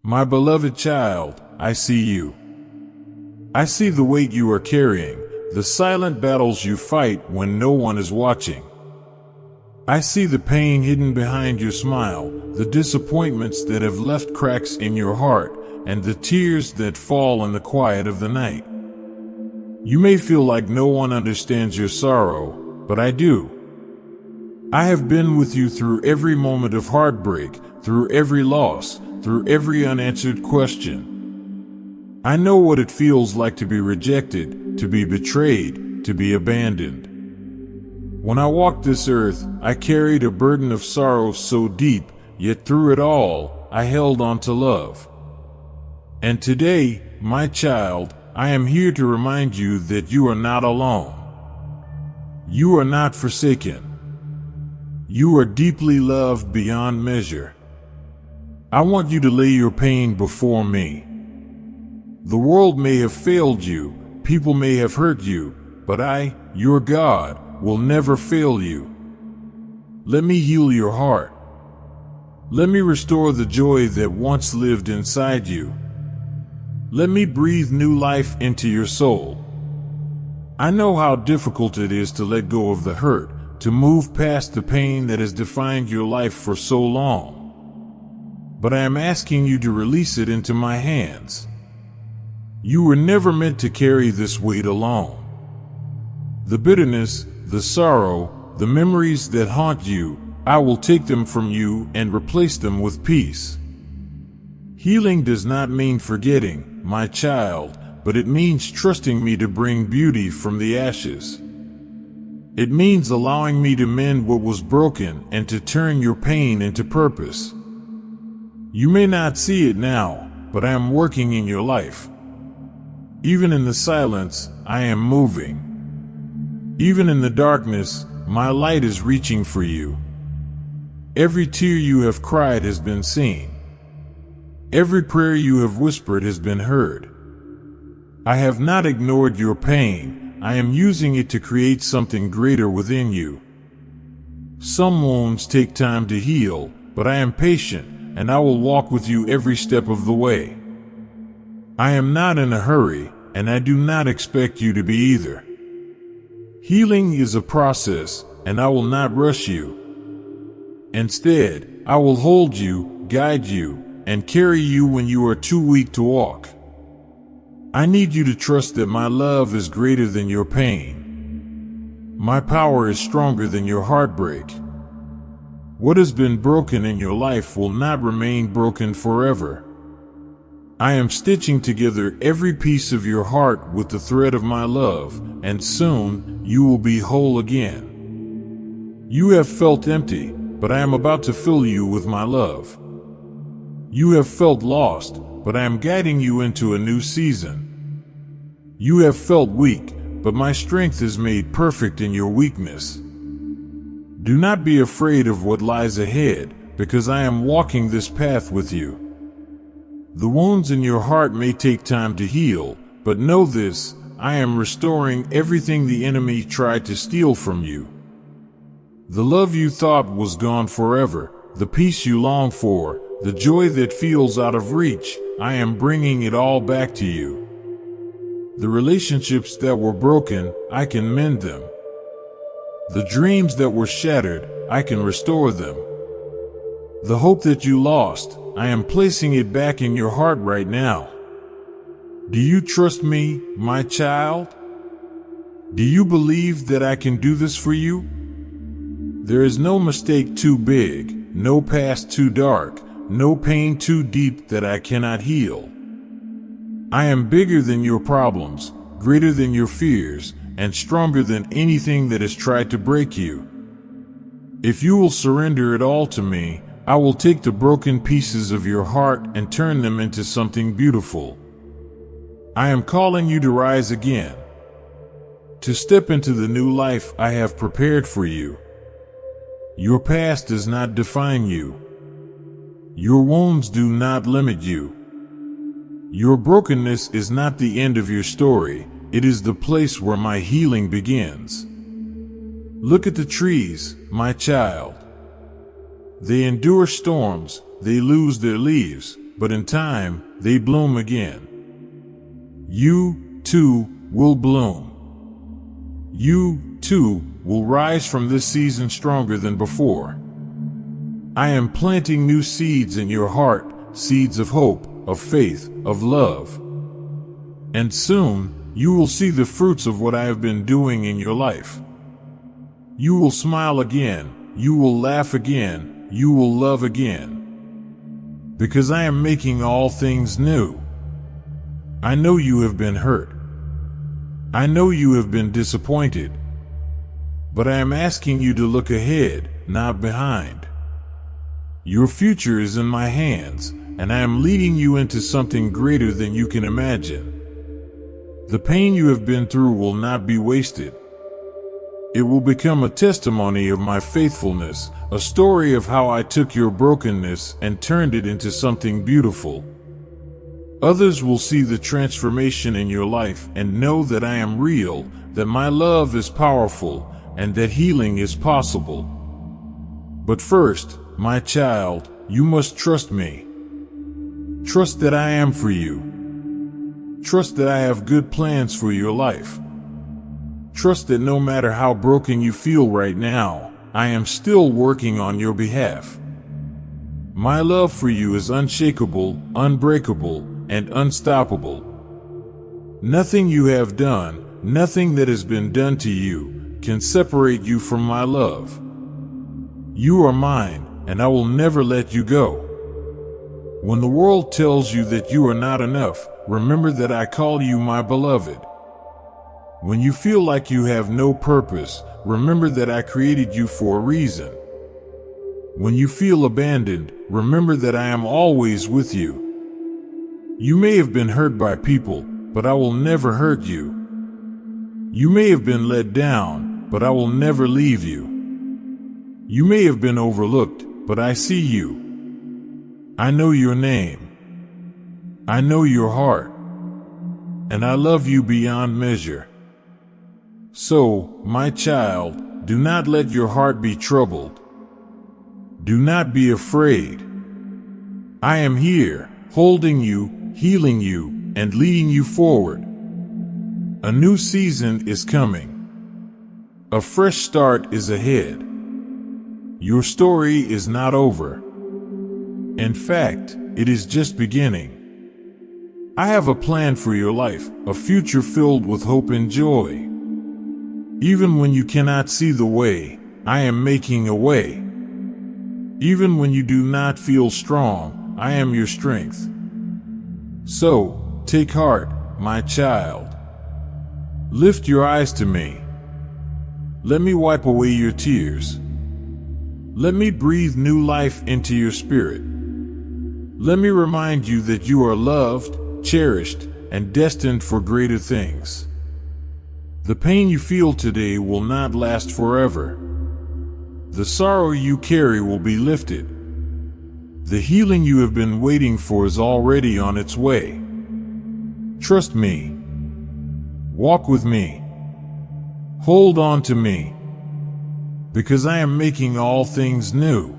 My beloved child, I see you. I see the weight you are carrying, the silent battles you fight when no one is watching. I see the pain hidden behind your smile, the disappointments that have left cracks in your heart, and the tears that fall in the quiet of the night. You may feel like no one understands your sorrow, but I do. I have been with you through every moment of heartbreak, through every loss, through every unanswered question. I know what it feels like to be rejected, to be betrayed, to be abandoned. When I walked this earth, I carried a burden of sorrow so deep, yet through it all, I held on to love. And today, my child, I am here to remind you that you are not alone. You are not forsaken. You are deeply loved beyond measure. I want you to lay your pain before me. The world may have failed you, people may have hurt you, but I, your God, will never fail you. Let me heal your heart. Let me restore the joy that once lived inside you. Let me breathe new life into your soul. I know how difficult it is to let go of the hurt, to move past the pain that has defined your life for so long. But I am asking you to release it into my hands. You were never meant to carry this weight alone. The bitterness, the sorrow, the memories that haunt you, I will take them from you and replace them with peace. Healing does not mean forgetting, my child, but it means trusting me to bring beauty from the ashes. It means allowing me to mend what was broken and to turn your pain into purpose. You may not see it now, but I am working in your life. Even in the silence, I am moving. Even in the darkness, my light is reaching for you. Every tear you have cried has been seen. Every prayer you have whispered has been heard. I have not ignored your pain. I am using it to create something greater within you. Some wounds take time to heal, but I am patient, and I will walk with you every step of the way. I am not in a hurry, and I do not expect you to be either. Healing is a process, and I will not rush you. Instead, I will hold you, guide you, and carry you when you are too weak to walk. I need you to trust that my love is greater than your pain. My power is stronger than your heartbreak. What has been broken in your life will not remain broken forever. I am stitching together every piece of your heart with the thread of my love, and soon you will be whole again. You have felt empty, but I am about to fill you with my love. You have felt lost, but I am guiding you into a new season. You have felt weak, but my strength is made perfect in your weakness. Do not be afraid of what lies ahead, because I am walking this path with you. The wounds in your heart may take time to heal, but know this, I am restoring everything the enemy tried to steal from you. The love you thought was gone forever, the peace you long for, the joy that feels out of reach, I am bringing it all back to you. The relationships that were broken, I can mend them. The dreams that were shattered, I can restore them. The hope that you lost, I am placing it back in your heart right now. Do you trust me, my child? Do you believe that I can do this for you? There is no mistake too big, no past too dark, no pain too deep that I cannot heal. I am bigger than your problems, greater than your fears, and stronger than anything that has tried to break you. If you will surrender it all to me, I will take the broken pieces of your heart and turn them into something beautiful. I am calling you to rise again, to step into the new life I have prepared for you. Your past does not define you. Your wounds do not limit you. Your brokenness is not the end of your story, it is the place where my healing begins. Look at the trees, my child. They endure storms, they lose their leaves, but in time, they bloom again. You, too, will bloom. You, too, will rise from this season stronger than before. I am planting new seeds in your heart, seeds of hope, of faith, of love. And soon, you will see the fruits of what I have been doing in your life. You will smile again, you will laugh again, you will love again. Because I am making all things new. I know you have been hurt. I know you have been disappointed. But I am asking you to look ahead, not behind. Your future is in my hands, and I am leading you into something greater than you can imagine. The pain you have been through will not be wasted. It will become a testimony of my faithfulness, a story of how I took your brokenness and turned it into something beautiful. Others will see the transformation in your life and know that I am real, that my love is powerful, and that healing is possible. But first, my child, you must trust me. Trust that I am for you. Trust that I have good plans for your life. Trust that no matter how broken you feel right now, I am still working on your behalf. My love for you is unshakable, unbreakable, and unstoppable. Nothing you have done, nothing that has been done to you, can separate you from my love. You are mine, and I will never let you go. When the world tells you that you are not enough, remember that I call you my beloved. When you feel like you have no purpose, remember that I created you for a reason. When you feel abandoned, remember that I am always with you. You may have been hurt by people, but I will never hurt you. You may have been let down, but I will never leave you. You may have been overlooked, but I see you. I know your name. I know your heart. And I love you beyond measure. So, my child, do not let your heart be troubled. Do not be afraid. I am here, holding you, healing you, and leading you forward. A new season is coming. A fresh start is ahead. Your story is not over. In fact, it is just beginning. I have a plan for your life, a future filled with hope and joy. Even when you cannot see the way, I am making a way. Even when you do not feel strong, I am your strength. So, take heart, my child. Lift your eyes to me. Let me wipe away your tears. Let me breathe new life into your spirit. Let me remind you that you are loved, cherished, and destined for greater things. The pain you feel today will not last forever. The sorrow you carry will be lifted. The healing you have been waiting for is already on its way. Trust me. Walk with me. Hold on to me. Because I am making all things new.